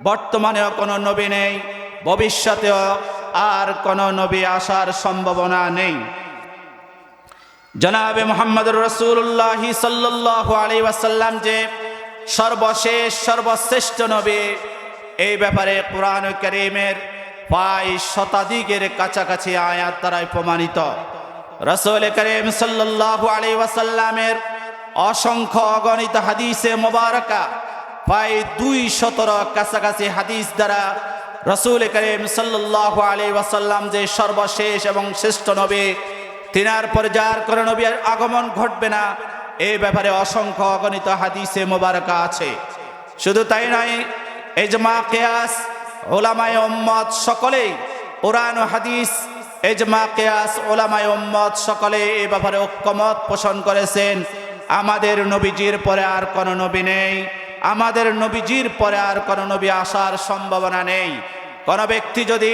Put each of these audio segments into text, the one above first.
বর্তমানেও কোনো নবী নেই, ভবিষ্যতেও আর কোনো নবী আসার সম্ভাবনা নেই। জনাবে মুহাম্মদুর রাসূলুল্লাহ সাল্লাল্লাহু আলাইহি ওয়াসাল্লাম যে সর্বশেষ সর্বশ্রেষ্ঠ নবী, এই ব্যাপারে কুরআন কারীমের প্রায় শতাধিকের কাছাকাছি আয়াত দ্বারাই প্রমাণিত। রাসূল করিম সাল্লাল্লাহু আলাইহি ওয়াসাল্লামের অসংখ্য অগণিত হাদিসে মোবারকা, প্রায় 200 কাছাকাছি হাদিস দ্বারা রাসূল করিম সাল্লাল্লাহু আলাইহি ওয়াসাল্লাম যে সর্বশেষ এবং শ্রেষ্ঠ নবী, তিনার পরে যার কোনো নবীর আগমন ঘটবে না, এই ব্যাপারে অসংখ্য অগণিত হাদিসে মোবারকা আছে। শুধু তাই নয়, ইজমা কিয়াস উলামায়ে উম্মত সকলেই, কুরআন ও হাদিস ইজমা কিয়াস উলামায়ে উম্মত সকলে এই ব্যাপারে ঐক্যমত পোষণ করেছেন, আমাদের নবীজির পরে আর কোনো নবী নেই, আমাদের নবীজির পরে আর কোনো নবী আসার সম্ভাবনা নেই। কোনো ব্যক্তি যদি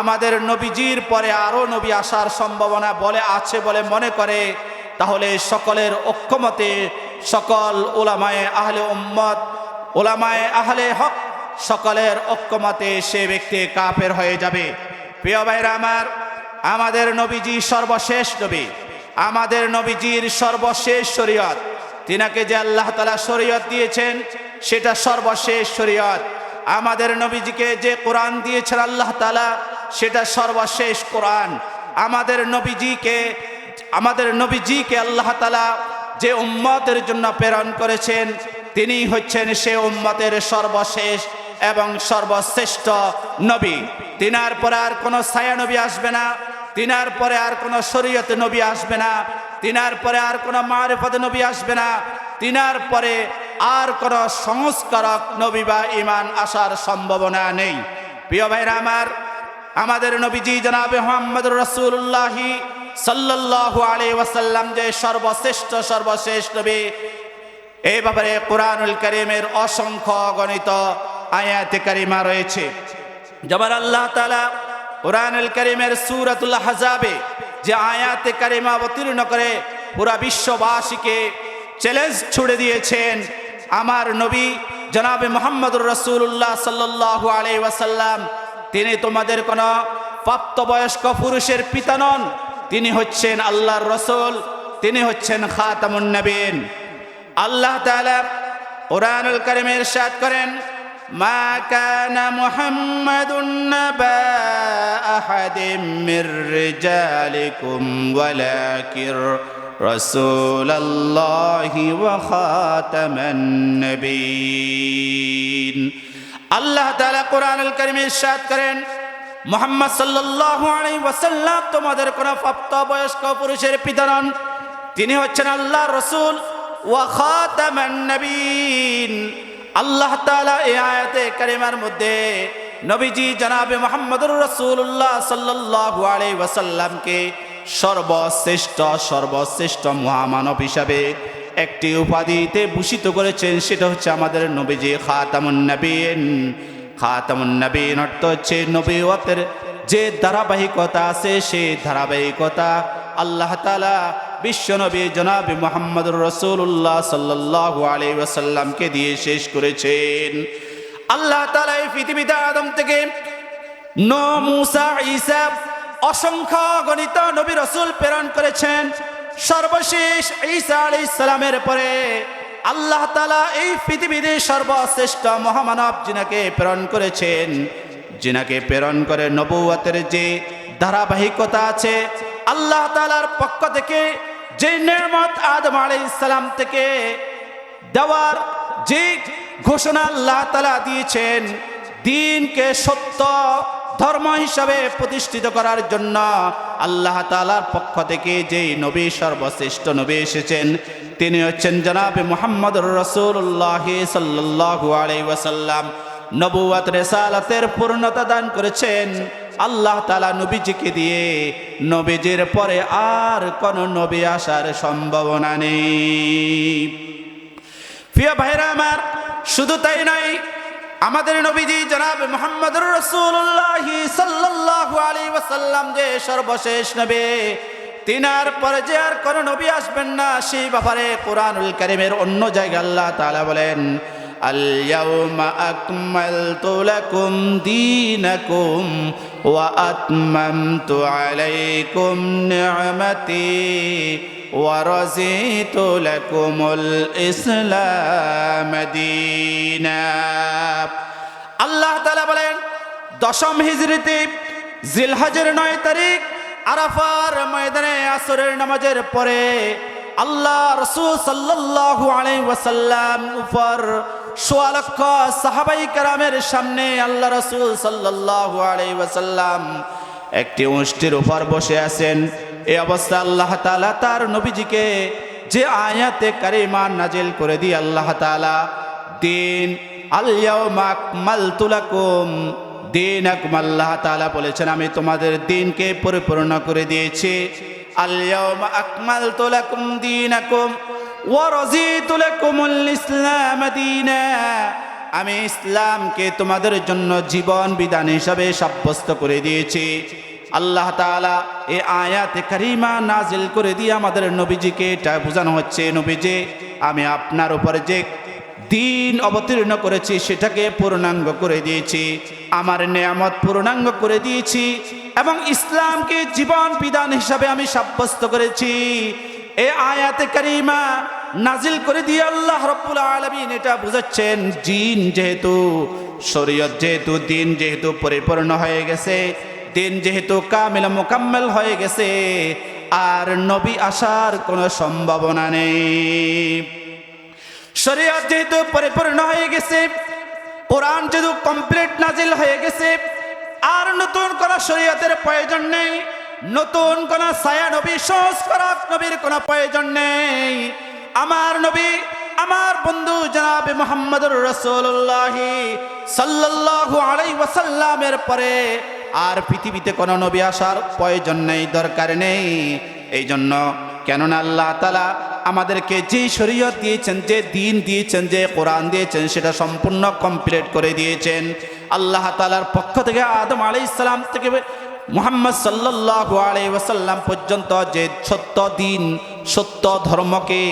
আমাদের নবীজির পরে আরো নবী আসার সম্ভাবনা আছে বলে মনে করে, তাহলে সকলের ঐক্যমতে সকল উলামায়ে আহলে উম্মত, উলামায়ে আহলে হক সকলের ঐক্যমতে সে ব্যক্তি কাফের হয়ে যাবে। প্রিয় ভাইরা আমার, আমাদের নবীজি সর্বশেষ নবী, আমাদের নবীজির সর্বশেষ শরীয়ত, তিনাকে যে আল্লাহ তাআলা শরীয়ত দিয়েছেন সেটা সর্বশেষ শরীয়ত। আমাদের নবীজিকে যে কোরআন দিয়েছেন আল্লাহ তাআলা সেটা সর্বশেষ কোরআন। আমাদের নবীজিকে আল্লাহ তাআলা যে উম্মতের জন্য প্রেরণ করেছেন, তিনি হচ্ছেন সে উম্মতের সর্বশেষ এবং সর্বশ্রেষ্ঠ নবী। তিনার পরে আর কোনো ছায়া নবী আসবে না, তিনার পরে আর কোনো শরীয়ত নবী আসবে না, তিনার পরে আর কোনো মারিফত নবী আসবে না, তিনার পরে আর কোনো সংস্কারক নবী বা ঈমান আসার সম্ভাবনা নেই। প্রিয় ভাইরা আমার, আমাদের নবীজি জনাবে মুহাম্মদুর রাসূলুল্লাহ সাল্লাল্লাহু আলাইহি ওয়াসাল্লাম যে সর্বশেষ নবী, এই ব্যাপারে কুরআনুল কারীমের অসংখ্য গণিত আয়াতে কারিমা রয়েছে। যেমন আল্লাহ তাআলা কুরআনুল কারীমের সূরাতুল আহজাবে যে আয়াতে কারিমা অবতীর্ণ করে পুরা বিশ্ববাসীকে চ্যালেঞ্জ ছুড়ে দিয়েছেন, আমার নবী জনাবে মুহাম্মদুর রাসূলুল্লাহ সাল্লাল্লাহু আলাইহি ওয়াসাল্লাম তিনি তোমাদের কোনো প্রাপ্তবয়স্ক পুরুষের পিতা নন, তিনি হচ্ছেন আল্লাহর রাসূল, তিনি হচ্ছেন খাতামুন নবীন। আল্লাহ তাআলা কুরআনুল কারীমে ইরশাদ করেন, মা কানা মুহাম্মাদুন নাবা আহাদিম মির রিজালিকুম ওয়ালাকিন রাসূলুল্লাহি ওয়া খাতামান নবীন। আল্লাহ তাআলা কুরআনুল কারীমে ইরশাদ করেন, মুহাম্মদ সাল্লাল্লাহু আলাইহি ওয়াসাল্লাম তোমাদের কোন প্রাপ্তবয়স্ক পুরুষের পিতা নন, তিনি হচ্ছেন আল্লাহর রাসূল ওয়া খাতামান নবীন। আল্লাহ তাআলা এই আয়াতে কারিমার মধ্যে নবীজি জনাবে মুহাম্মদুর রাসূলুল্লাহ সাল্লাল্লাহু আলাইহি ওয়াসাল্লামকে সর্বশ্রেষ্ঠ মহামানব হিসাবে একটি উপাধিতে ভূষিত করেছেন, সেটা হচ্ছে আমাদের নবীজি খাতামুন নবীন। খাতামুন নবীন অর্থ হচ্ছে নবুয়তের যে ধারাবাহিকতা আছে, সেই ধারাবাহিকতা আল্লাহ তাআলা বিশ্বনবী জনাবে মুহাম্মদুর রাসূলুল্লাহ সাল্লাল্লাহু আলাইহি ওয়াসাল্লামকে দিয়ে শেষ করেছেন। আল্লাহ তাআলা এই পৃথিবীতে আদম থেকে নূহ, মূসা, ঈসা অসংখ্য গণিত নবী রাসূল প্রেরণ করেছেন। সর্বশেষ ঈসা আলাইহিস সালামের পরে আল্লাহ তাআলা এই পৃথিবীতে সর্বশ্রেষ্ঠ মহামানব যিনাকে প্রেরণ করেছেন, যিনাকে প্রেরণ করে নবুয়তের যে ধারাবাহিকতা আছে, আল্লাহ তাআলার পক্ষ থেকে যে নেয়ামত আদম আলাইহিস সালাম থেকে দেওয়ার যে ঘোষণা আল্লাহ তাআলা দিয়েছেন, দ্বীনকে সত্য ধর্ম হিসাবে প্রতিষ্ঠিত করার জন্য আল্লাহ তাআলার পক্ষ থেকে যে নবী সর্বশ্রেষ্ঠ নবী এসেছেন, তিনি হচ্ছেন জনাবে মুহাম্মদুর রাসূলুল্লাহ সাল্লাল্লাহু আলাইহি ওয়াসাল্লাম। নবুয়ত রিসালাতের পূর্ণতা দান করেছেন আল্লাহ তাআলা নবীজিকে দিয়ে। নবীজির পরে আর কোন নবী আসার সম্ভাবনা নেই। প্রিয় ভাইরা আমার, শুধু তাই নয়, আমাদের নবীজি জনাবে মুহাম্মদুর রাসূলুল্লাহ সাল্লাল্লাহু আলাইহি ওয়াসাল্লাম যে সর্বশেষ নবী, তিনার পরে যে আর কোন নবী আসবেন না, সেই ব্যাপারে কুরআনুল কারীমের অন্য জায়গায় আল্লাহ তাআলা বলেন, اليوم أكملت لكم دينكم وأتممت عليكم نعمتي ورضيت لكم الإسلام دينا আল্লাহ তাআলা বলেন দশম হিজরিতে জিলহজের 9 তারিখ আরাফার ময়দানে আসরের নামাজের পরে আল্লাহ রাসূল সাল্লাল্লাহু আলাইহি ওয়াসাল্লাম উপর 100 লক্ষ সাহাবাই কেরামের সামনে আল্লাহ রাসূল সাল্লাল্লাহু আলাইহি ওয়াসাল্লাম একটি উষ্ট্রের উপর বসে আছেন। এই অবস্থা আল্লাহ তাআলা তার নবীজিকে যে আয়াতে কারিমা নাজিল করে দিয়ে আল্লাহ তাআলা দিন আল ইয়াউমা আকমালতু লাকুম দীনাকুম, আল্লাহ তাআলা বলেছেন আমি তোমাদের দিনকে পরিপূর্ণ করে দিয়েছি। আল ইয়াউমা আকমালতু লাকুম দীনাকুম ওয়া রাযীতু লাকুমুল ইসলাম দীনা, আমি ইসলামকে তোমাদের জন্য জীবন বিধান হিসাবে সাব্যস্ত করে দিয়েছি। আল্লাহ তাআলা এই আয়াতে কারিমা নাজিল করে দিয়ে আমাদের নবীজিকে এটা বোঝানো হচ্ছে, নবীজি আমি আপনার উপরে যে দিন অবতীর্ণ করেছি সেটাকে পূর্ণাঙ্গ করে দিয়েছি, আমার নেয়ামত পূর্ণাঙ্গ করে দিয়েছি এবং ইসলামকে জীবন বিধান হিসাবে আমি সাব্যস্ত করেছি। এই আয়াতে কারিমা নাজিল করে দিয়ে আল্লাহ রাব্বুল আলামিন এটা বুঝাচ্ছেন দিন যেহেতু শরীয়ত যেহেতু দিন যেহেতু পরিপূর্ণ হয়ে গেছে, দিন যেহেতু কামিল মুকাম্মেল হয়ে গেছে, আর নবী আসার কোনো সম্ভাবনা নেই। শরীয়ত যেহেতু পরিপূর্ণ হয়ে গেছে, কোরআন যেহেতু কমপ্লিট নাজিল হয়ে গেছে, আর নতুন কোন শরীয়তের প্রয়োজন নেই, নতুন কোন ছায়া নবী সংস্কারক নবীর কোনো প্রয়োজন নেই। আমার নবী আমার বন্ধু জনাবে মুহাম্মদুর রাসূলুল্লাহ সাল্লাল্লাহু আলাইহি ওয়াসাল্লামের পরে আর পৃথিবীতে কোনো নবী আসার প্রয়োজন নেই, দরকার নেই। এই জন্য কেননা আল্লাহ তাআলা আমাদেরকে যে শরীয়ত দিয়েছেন, যে দিন দিয়েছেন, যে কোরআন দিয়েছেন সেটা সম্পূর্ণ কমপ্লিট করে দিয়েছেন। আল্লাহ তাআলার পক্ষ থেকে আদম আলাইহিস সালাম থেকে মুহাম্মদ সাল্লাল্লাহু আলাইহি ওয়াসাল্লাম পর্যন্ত যে সত্য দিন সত্য ধর্মকে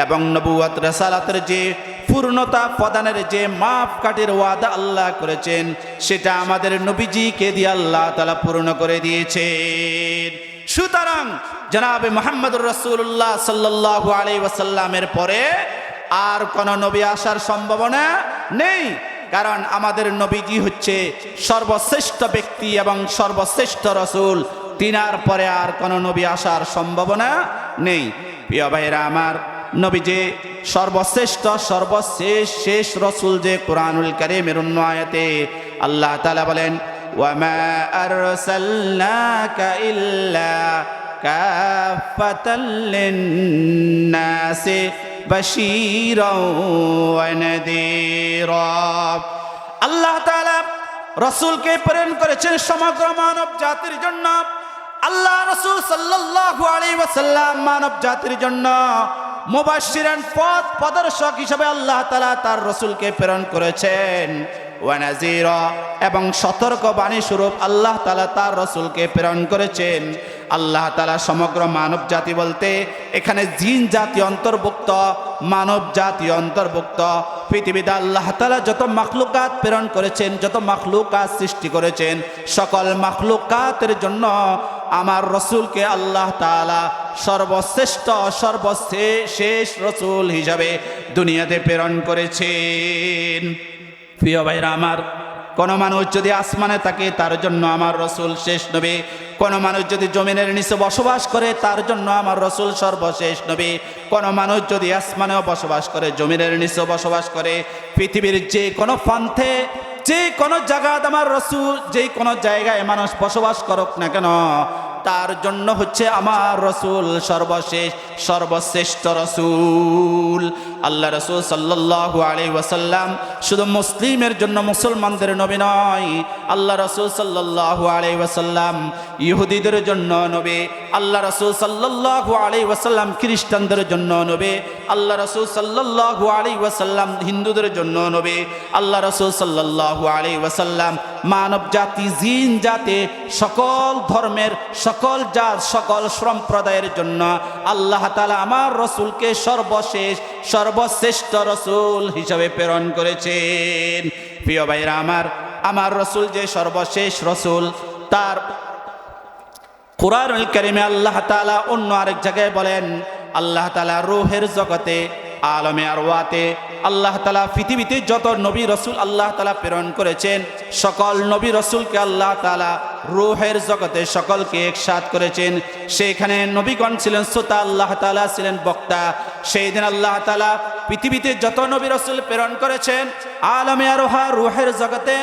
এবং নবুয়ত রাসালাতের যে পূর্ণতা প্রদানের যে মাপকাঠির ওয়াদা আল্লাহ করেছেন সেটা আমাদের নবীজিকে দিয়ে আল্লাহ তাআলা পূর্ণ করে দিয়েছেন। সুতরাং জনাবে মুহাম্মদুর রাসূলুল্লাহ সাল্লাল্লাহু আলাইহি ওয়াসাল্লামের পরে আর কোন নবী আসার সম্ভাবনা নেই, কারণ আমাদের নবীজি হচ্ছে সর্বশ্রেষ্ঠ ব্যক্তি এবং সর্বশ্রেষ্ঠ রাসূল, তিনার পরে আর কোন নবী আসার সম্ভাবনা নেই। প্রিয় ভাইরা আমার, নবী যে সর্বশ্রেষ্ঠ সর্বশেষ শেষ রাসূল, যে কোরআনুল কারীমের অন্য আয়াতে আল্লাহ তাআলা বলেন ওয়ামা আরসালনাকা ইল্লা কাফাতাল লিন্নাসি বাশীরাও ওয়া নাযীরা। আল্লাহ তাআলা রাসূলকে প্রেরণ করেছেন সমগ্র মানব জাতির জন্য। আল্লাহ রাসূল সাল্লাল্লাহু আলাইহি ওয়াসাল্লাম মানব জাতির জন্য মুবাশশিরান পথ প্রদর্শক হিসেবে আল্লাহ তাআলা তার রাসূলকে প্রেরণ করেছেন, ওয়া নাযীরা এবং সতর্ক বাণী স্বরূপ আল্লাহ তাআলা তার রাসূলকে প্রেরণ করেছেন। আল্লাহ তাআলা সমগ্র মানব জাতি বলতে এখানে জিন জাতি অন্তর্ভুক্ত, মানব জাতি অন্তর্ভুক্ত। পৃথিবীতে আল্লাহ তাআলা যত মাখলুকাত প্রেরণ করেছেন, যত মাখলুকাত সৃষ্টি করেছেন, সকল মাখলুকাতের জন্য আমার রাসূলকে আল্লাহ তাআলা সর্বশ্রেষ্ঠ সর্বশেষ রাসূল হিসাবে দুনিয়াতে প্রেরণ করেছেন। প্রিয় ভাইরা আমার, কোন মানুষ যদি আসমানে থাকে তার জন্য আমার রাসূল শেষ নবী, কোন মানুষ যদি জমিনের নিচে বসবাস করে তার জন্য আমার রাসূল সর্বশেষ নবী, কোন মানুষ যদি আসমানেও বসবাস করে জমিনের নিচে বসবাস করে, পৃথিবীর যে কোনো প্রান্তে যে কোনো জায়গায় আমার রাসূল যে কোনো জায়গায় মানুষ বসবাস করুক না কেন তার জন্য হচ্ছে আমার রাসূল সর্বশেষ সর্বশ্রেষ্ঠ রাসূল। আল্লাহ রাসূল সাল্লাল্লাহু আলাইহি ওয়াসাল্লাম শুধু মুসলিমের জন্য মুসলমানদের নবী নয়, আল্লাহ রাসূল সাল্লাল্লাহু আলাইহি ওয়াসাল্লাম ইহুদিদের জন্য নবী, আল্লাহ রাসূল সাল্লাল্লাহু আলাইহি ওয়াসাল্লাম খ্রিস্টানদের জন্য নবী, আল্লাহ রাসূল সাল্লাল্লাহু আলাইহি ওয়াসাল্লাম হিন্দুদের জন্য নবী, আল্লাহ রাসূল সাল্লাল্লাহু আলাইহি ওয়াসাল্লাম মানব জাতি জিন জাতি সকল ধর্মের সকল জাত সকল সম্প্রদায়ের জন্য আল্লাহ তাআলা আমার রাসূলকে সর্বশেষ সর্বশ্রেষ্ঠ রসুল হিসাবে প্রেরণ করেছেন। প্রিয় ভাইরা আমার রসুল যে সর্বশেষ রসুল, তার কুরআনুল কারীমে আল্লাহ তাআলা অন্য আরেক জায়গায় বলেন, আল্লাহ তাআলা রূহের জগতে আলমে আরওয়াতে আল্লাহ তাআলা পৃথিবীতে যত নবী রসুল আল্লাহ তাআলা প্রেরণ করেছেন, সকল নবী রসুলকে আল্লাহ তাআলা রূহের জগতে সকলকে একসাথ করেছেন। সেইখানে নবীগণ ছিলেন শ্রোতা, আল্লাহ তাআলা ছিলেন বক্তা। সেই দিন আল্লাহ তাআলা পৃথিবীতে যত নবী রসুল প্রেরণ করেছেন, আলমে আরওয়াহ রূহের জগতে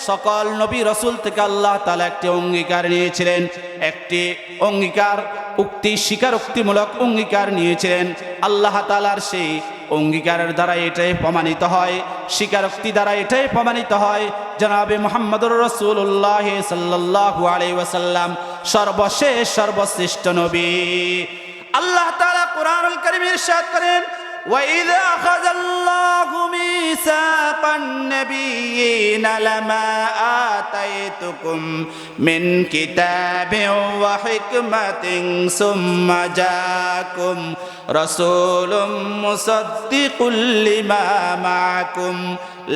সকল নবী রসুল থেকে আল্লাহ তাআলা একটি অঙ্গীকার নিয়েছিলেন, একটি অঙ্গীকার স্বীকারোক্তিমূলক অঙ্গীকার নিয়েছিলেন। আল্লাহ তাআলার সেই অঙ্গীকারের দ্বারা এটাই প্রমাণিত হয়, স্বীকারোক্তি দ্বারা এটাই প্রমাণিত হয় জনাবে মুহাম্মদুর রাসূলুল্লাহ সাল্লাল্লাহু আলাইহি ওয়াসাল্লাম সর্বশেষ সর্বশ্রেষ্ঠ নবী। আল্লাহ তাআলা কুরআনুল কারীমে ইরশাদ করেন, وَإِذْ أَخَذَ اللَّهُ مِيثَاقَ النَّبِيِّينَ لَمَا آتَيْتُكُم مِّن كِتَابٍ وَحِكْمَةٍ ثُمَّ جَاءَكُمْ رَسُولٌ مُّصَدِّقٌ لِّمَا مَعَكُمْ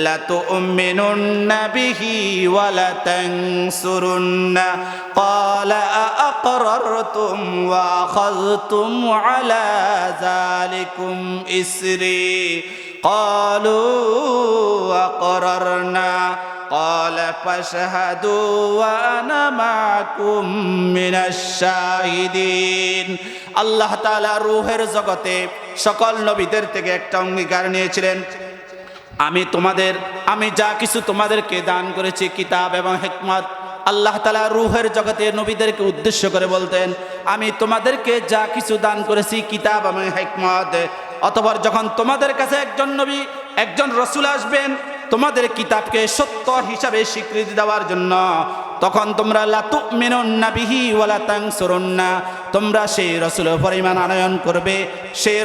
لَتُؤْمِنُنَّ بِهِ وَلَتَنصُرُنَّهُ قَالَ أَأَقْرَرْتُمْ وَأَخَذْتُمْ عَلَى ذَلِكُمْ إِصْرِي قَالُوا أَقْرَرْنَا قَالَ فَاشْهَدُوا وَأَنَا مَعَكُمْ مِنَ الشَّاهِدِينَ। আল্লাহ তাআলা রূহের জগতে সকল নবীদের থেকে একটা অঙ্গীকার নিয়েছিলেন, আমি যা কিছু তোমাদেরকে দান করেছি কিতাব এবং হিকমত। আল্লাহ তাআলা রূহের জগতে নবীদেরকে উদ্দেশ্য করে বলতেন, আমি তোমাদেরকে যা কিছু দান করেছি কিতাব এবং হিকমত। অতঃপর যখন তোমাদের কাছে একজন নবী একজন রসুল আসবেন তোমাদের কিতাবকে সত্য হিসাবে স্বীকৃতি দেওয়ার জন্য, তখন তোমরা লা তুমিনুন্না বিহি ওয়া লা তানসুরুন্না, তোমরা সেই রসুলের উপর ঈমান আনয়ন করবে, সেই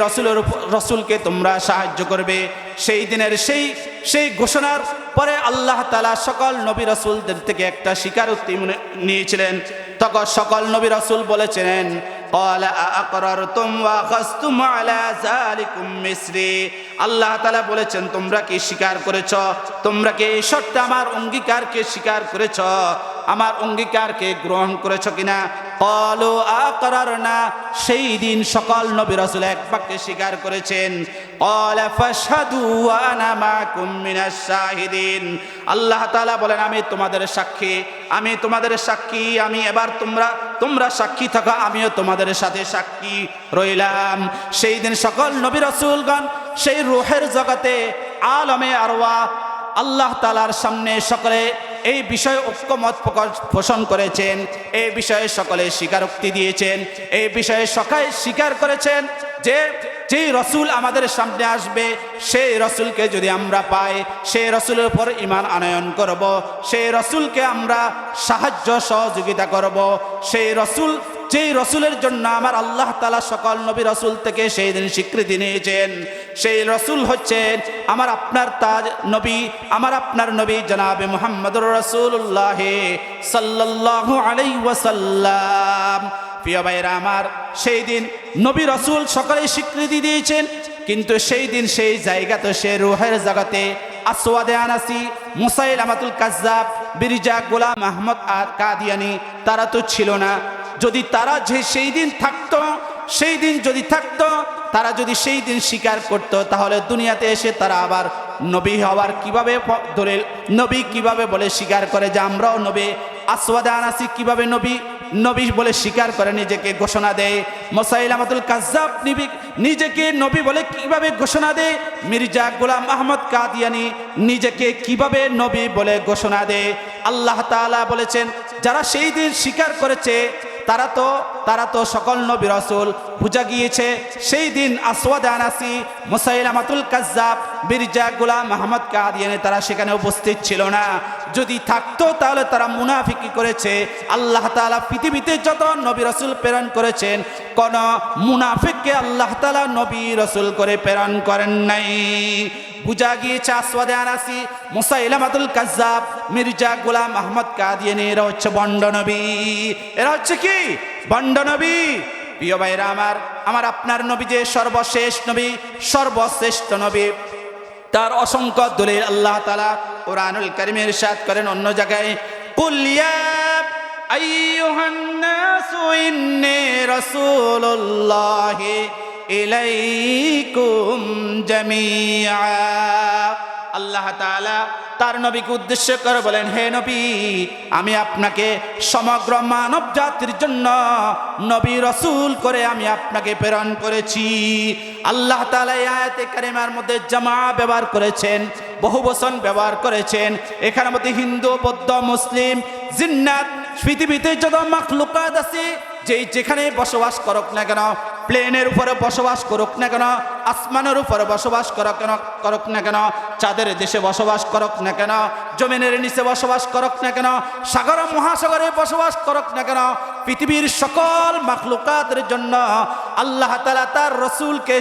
রসুলকে তোমরা সাহায্য করবে। সেই দিনের সেই ঘোষণার পরে আল্লাহ তাআলা সকল নবী রসুলদের থেকে একটা স্বীকারোক্তি নিয়েছিলেন। তখন সকল নবী রসুল বলেছিলেন, قال أأقررتم وأخذتم على ذلكم إصري। আল্লাহ তাআলা বলেছেন, তোমরা কি স্বীকার করেছ, তোমরা কি এই শর্তে আমার অঙ্গীকারকে স্বীকার করেছ, আমার অঙ্গীকারকে গ্রহণ করেছ কিনা? قالوا أقررنا, সেই দিন সকল নবী রাসূল এক বাক্যে স্বীকার করেছেন। قال فاشهدوا وأنا معكم من الشاهدين। আল্লাহ তাআলা বলেন, আমি তোমাদের সাক্ষী, আমি এবার তোমরা সাক্ষী থাকো, আমিও তোমাদের সাথে সাক্ষী রইলাম। সেই দিন সকল নবী রাসূলগণ সেই রূহের জগতে আলমে আরওয়াহ আল্লাহ তাআলার সামনে সকলে এই বিষয়ে ঐক্যমত পোষণ করেছেন, এই বিষয়ে সকলে স্বীকারোক্তি দিয়েছেন, এই বিষয়ে সবাই স্বীকার করেছেন যে যেই রসুল আমাদের সামনে আসবে সেই রসুলকে যদি আমরা পাই, সেই রসুলের উপর ঈমান আনয়ন করব, সেই রসুলকে আমরা সাহায্য সহযোগিতা করব। যেই রসুলের জন্য আমার আল্লাহ তাআলা সকল নবী রসুল থেকে সেই দিন স্বীকৃতি নিয়েছেন, সেই রসুল হচ্ছেন আমার আপনার নবী জনাবে মুহাম্মদুর রাসূলুল্লাহ সাল্লাল্লাহু আলাইহি ওয়াসাল্লাম। প্রিয় ভাইরা আমার, সেই দিন নবী রসুল সকলেই স্বীকৃতি দিয়েছেন, কিন্তু সেই দিন সেই জায়গাতে সে রূহের জগতে আসওয়াদে আনাসি, মুসাইলামাতুল কাজ্জাব, মির্জা গোলাম আহমদ কাদিয়ানী তারা তো ছিল না। যদি তারা সেই দিন থাকতো, তারা যদি সেই দিন স্বীকার করত, তাহলে দুনিয়াতে এসে তারা আবার নবী হওয়ার নবী কিভাবে বলে স্বীকার করে যে আমরাও নবী? আসওয়াদে আনাসি কিভাবে নবী বলে স্বীকার করে নিজেকে ঘোষণা দেয়? মুসাইলামাতুল কাজ্জাব নিজেকে নবী বলে কিভাবে ঘোষণা দেয়? মির্জা গোলাম আহমদ কাদিয়ানী নিজেকে কিভাবে নবী বলে ঘোষণা দেয়? আল্লাহ তাআলা বলেছেন, যারা সেই দিন স্বীকার করেছে তারা তো সকল নবী রাসূল। বুঝা গিয়েছে সেই দিন আসওয়াদে আনাসি, মুসাইলামাতুল কাজ্জাব, মির্জা গোলাম আহমদ কাদিয়ানী তারা সেখানে উপস্থিত ছিল না। যদি থাকতো তাহলে তারা মুনাফিকি করেছে। আল্লাহ তাআলা পৃথিবীতে যত নবী রাসূল প্রেরণ করেছেন, কোন মুনাফিককে আল্লাহ তাআলা নবী রাসূল করে প্রেরণ করেন নাই। বুঝা গিয়েছে আসওয়াদে আনাসি, মুসাইলামাতুল কাজ্জাব, মির্জা গোলাম আহমদ কাদিয়ানী এরা হচ্ছে ভণ্ড নবী। এরা হচ্ছে কি? ভণ্ড নবী। প্রিয় ভাইরা আমার আপনার নবী যে সর্বশেষ নবী, সর্বশ্রেষ্ঠ নবী, তার অসংখ্য দলিল আল্লাহ তাআলা কোরআনুল কারীমে ইরশাদ করেন অন্য জায়গায়, কুল ইয়া আইয়ুহান নাসু ইন্নী রাসূলুল্লাহি ইলাইকুম জামিআ। আল্লাহ তাআলা তার নবীকে উদ্দেশ্য করে বলেন, হে নবী, আমি আপনাকে সমগ্র মানব জাতির জন্য নবী রাসূল করে আমি আপনাকে প্রেরণ করেছি। আল্লাহ তাআলা এই আয়াতে কারিমার মধ্যে জামা ব্যবহার করেছেন, বহুবচন ব্যবহার করেছেন। এখানে মধ্যে হিন্দু, বৌদ্ধ, মুসলিম, জিন্নাত, পৃথিবীতে যত মাখলুকাত আছে, যেখানে বসবাস করুক না কেন, প্লেনের উপরে বসবাস করুক না কেন, আসমানের উপরে বসবাস করুক না কেন, চাঁদের দেশে বসবাস করুক না কেন, জমিনের নিচে বসবাস করুক না কেন, সাগর মহাসাগরে বসবাস করুক না কেন, পৃথিবীর সকল মাখলুকাতের জন্য আল্লাহ তাআলা তার রসুলকে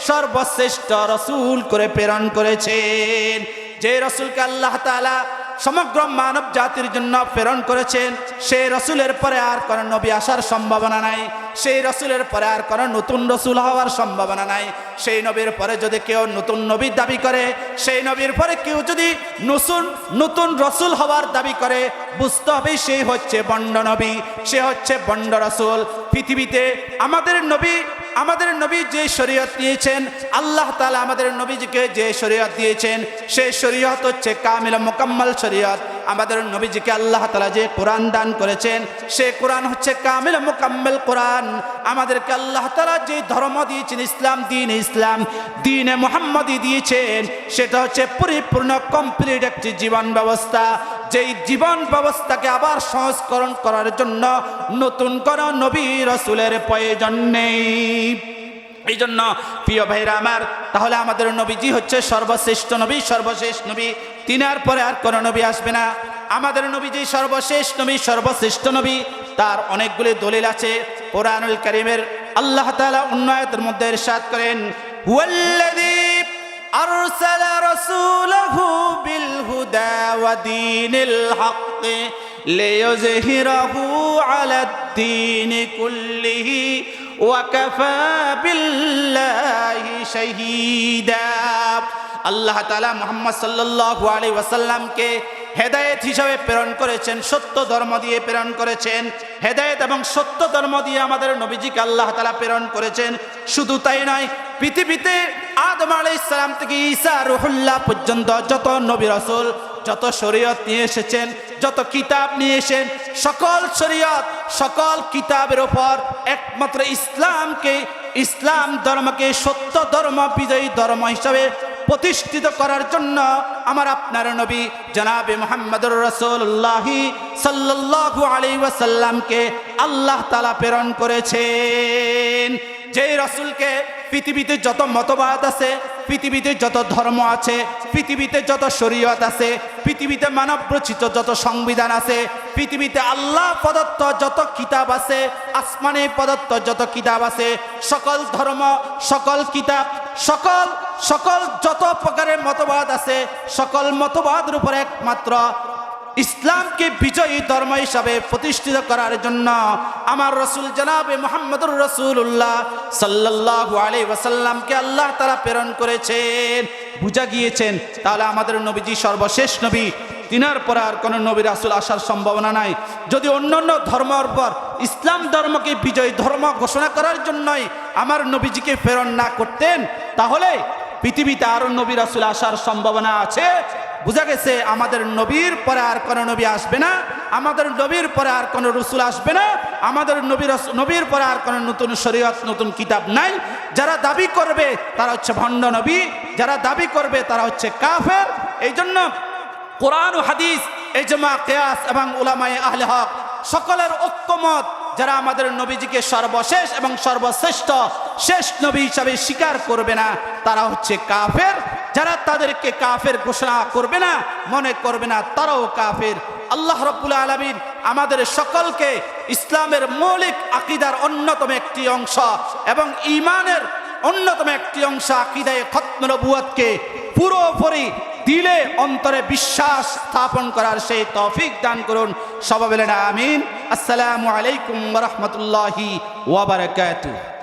সর্বশ্রেষ্ঠ রসুল করে প্রেরণ করেছেন। যে রসুলকে আল্লাহ তাআলা সমগ্র মানব জাতির জন্য প্রেরণ করেছেন, সেই রসুলের পরে আর কোনো নবী আসার সম্ভাবনা নাই, সেই রসুলের পরে আর কোনো নতুন রসুল হওয়ার সম্ভাবনা নাই। সেই নবীর পরে যদি কেউ নতুন নবী দাবি করে, সেই নবীর পরে কেউ যদি নতুন রসুল হওয়ার দাবি করে, বুঝতে হবে সেই হচ্ছে ভণ্ড নবী, সে হচ্ছে ভণ্ড রসুল। পৃথিবীতে আমাদের নবী যে শরীয়ত দিয়েছেন, আল্লাহ তাআলা আমাদের নবীজিকে যে শরীয়ত দিয়েছেন, সেই শরীয়ত হচ্ছে কামিল মুকাম্মাল শরীয়ত। আমাদের নবীজিকে আল্লাহ তাআলা যে কোরআন দান করেছেন, সেই কোরআন হচ্ছে কামিল মুকাম্মাল কোরআন। আমাদেরকে আল্লাহ তাআলা যে ধর্ম দিয়েছেন, ইসলাম দ্বীনে মুহাম্মদী দিয়েছেন, সেটা হচ্ছে পরিপূর্ণ কমপ্লিট একটি জীবন ব্যবস্থা। যেই জীবন ব্যবস্থাকে আবার সংস্করণ করার জন্য নতুন কোন নবী রাসূলের প্রয়োজন নেই। এই জন্য প্রিয় ভাইরা আমার, তাহলে আমাদের নবীজি হচ্ছে সর্বশ্রেষ্ঠ নবী, সর্বশেষ নবী। তিনার পরে আর কোন নবী আসবে না। আমাদের নবীজি সর্বশেষ নবী, সর্বশ্রেষ্ঠ নবী, তার অনেকগুলি দলিল আছে কোরআনুল কারীমের। আল্লাহ তাআলা অন্য আয়াতের মধ্যে ইরশাদ করেন, হুয়াল্লাযী আরসালা রাসূলাহু বিল হুদা ওয়া দীনিল হক লিইয়ুযহিরাহু আলাদ-দীনি কুল্লিহি ওয়া কাফা বিল্লাহি শাহীদা। আল্লাহ তাআলা মুহাম্মদ সাল্লাল্লাহু আলাইহি ওয়াসাল্লামকে হেদায়েত হিসাবে প্রেরণ করেছেন, সত্য ধর্ম দিয়ে প্রেরণ করেছেন। হেদায়েত এবং সত্য ধর্ম দিয়ে আমাদের নবীজিকে আল্লাহ তাআলা প্রেরণ করেছেন। শুধু তাই নয়, পৃথিবীতে আদম আলাইহিস সালাম থেকে ঈসা রূহুল্লাহ পর্যন্ত যত নবী রাসূল, যত শরীয়ত নিয়ে এসেছেন, যত কিতাব নিয়ে এসেছেন, সকল শরীয়ত, সকল কিতাবের উপর একমাত্র ইসলাম ধর্মকে সত্য ধর্ম, বিজয়ী ধর্ম হিসাবে প্রতিষ্ঠিত করার জন্য আমার আপনার নবী জনাবে মুহাম্মদুর রাসূলুল্লাহ সাল্লাল্লাহু আলাইহি ওয়াসাল্লামকে আল্লাহ তাআলা প্রেরণ করেছেন। যেই রাসূলকে পৃথিবীতে যত মতবাদ আছে, পৃথিবীতে যত ধর্ম আছে, পৃথিবীতে যত শরীয়ত আছে, পৃথিবীতে মানব রচিত যত সংবিধান আছে, পৃথিবীতে আল্লাহ প্রদত্ত যত কিতাব আছে, আসমানে প্রদত্ত যত কিতাব আছে, সকল ধর্ম, সকল কিতাব, সকল যত প্রকারের মতবাদ আছে, সকল মতবাদের উপর একমাত্র ইসলামকে বিজয়ী ধর্ম হিসাবে প্রতিষ্ঠিত করার জন্য আমার রসুল জনাবে মুহাম্মদুর রাসূলুল্লাহ সাল্লাল্লাহু আলাইহি ওয়াসাল্লামকে আল্লাহ তাআলা প্রেরণ করেছেন। বুঝা গিয়েছেন তাহলে আমাদের নবীজি সর্বশেষ নবী, তিনার পর আর কোনো নবী রাসূল আসার সম্ভাবনা নাই। যদি অন্যান্য ধর্মের পর ইসলাম ধর্মকে বিজয়ী ধর্ম ঘোষণা করার জন্যই আমার নবীজিকে প্রেরণ না করতেন, তাহলে পৃথিবীতে আরো নবী রাসূল আসার সম্ভাবনা আছে। বুঝা গেছে আমাদের নবীর পরে আর কোনো নবী আসবে না, আমাদের নবীর পরে আর কোনো রসুল আসবে না, আমাদের নবীর পরে আর কোনো নতুন শরীয়ত, নতুন কিতাব নাই। যারা দাবি করবে তারা হচ্ছে ভণ্ড নবী, যারা দাবি করবে তারা হচ্ছে কাফের। এই জন্য কোরআন ও হাদিস, ইজমা, কিয়াস এবং উলামায়ে আহলে হক সকলের ঐক্যমত, যারা আমাদের নবীজিকে সর্বশেষ এবং সর্বশ্রেষ্ঠ শেষ নবী হিসাবে স্বীকার করবে না, তারা হচ্ছে কাফের। যারা তাদেরকে কাফের ঘোষণা করবে না, মনে করবে না, তারাও কাফের। আল্লাহ রাব্বুল আলামিন আমাদের সকলকে ইসলামের মৌলিক আকীদার অন্যতম একটি অংশ এবং ঈমানের অন্যতম একটি অংশ আকীদায়ে খতম নবুয়তকে পুরোপুরি দিলে অন্তরে বিশ্বাস স্থাপন করার সেই তৌফিক দান করুন। সবাই বলেন আমিন। আসসালামু আলাইকুম ওয়া রাহমাতুল্লাহি ওয়া বারাকাতুহু।